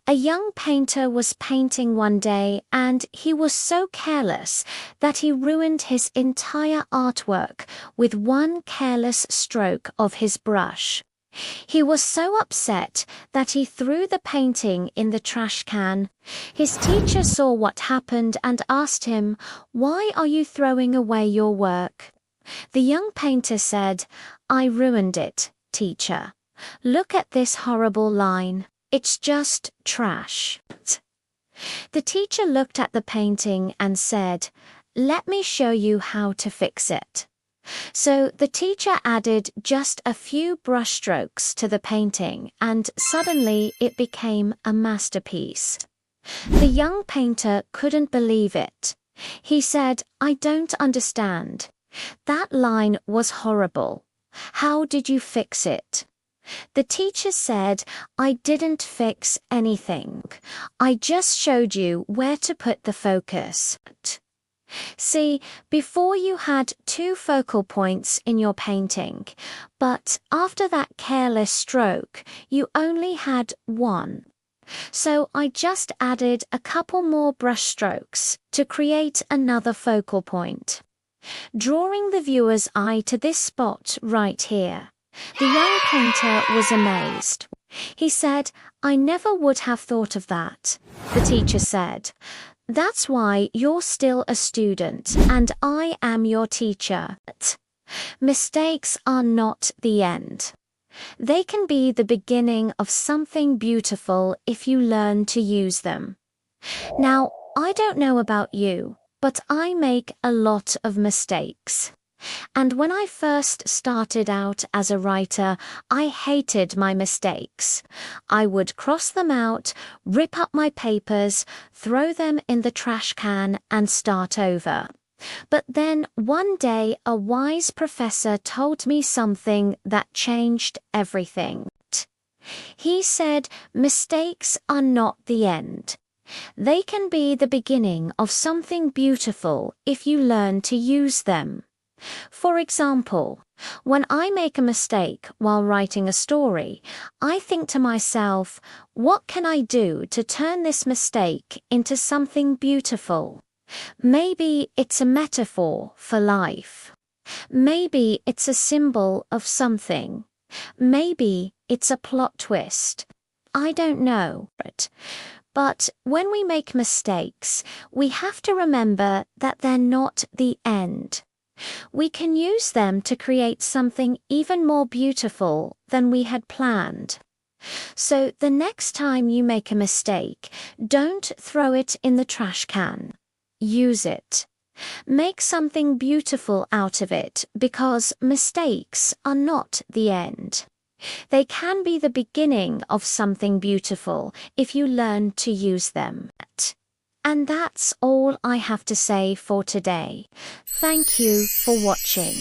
A young painter was painting one day and he was so careless that he ruined his entire artwork with one careless stroke of his brush. He was so upset that he threw the painting in the trash can. His teacher saw what happened and asked him, "Why are you throwing away your work?" The young painter said, "I ruined it, teacher. Look at this horrible line. It's just trash." The teacher looked at the painting and said, "Let me show you how to fix it." So the teacher added just a few brushstrokes to the painting, and suddenly it became a masterpiece. The young painter couldn't believe it. He said, "I don't understand. That line was horrible. How did you fix it?" The teacher said, "I didn't fix anything. I just showed you where to put the focus." See, before you had two focal points in your painting, but after that careless stroke, you only had one. So I just added a couple more brush strokes to create another focal point. Drawing the viewer's eye to this spot right here, the young painter was amazed. He said, "I never would have thought of that." The teacher said, "That's why you're still a student and I am your teacher. Mistakes are not the end. They can be the beginning of something beautiful if you learn to use them." Now, I don't know about you, but I make a lot of mistakes. And when I first started out as a writer, I hated my mistakes. I would cross them out, rip up my papers, throw them in the trash can, and start over. But then one day a wise professor told me something that changed everything. He said, "Mistakes are not the end. They can be the beginning of something beautiful if you learn to use them." For example, when I make a mistake while writing a story, I think to myself, what can I do to turn this mistake into something beautiful? Maybe it's a metaphor for life. Maybe it's a symbol of something. Maybe it's a plot twist. I don't know. But when we make mistakes, we have to remember that they're not the end. We can use them to create something even more beautiful than we had planned. So the next time you make a mistake, don't throw it in the trash can. Use it. Make something beautiful out of it, because mistakes are not the end. They can be the beginning of something beautiful if you learn to use them. And that's all I have to say for today. Thank you for watching.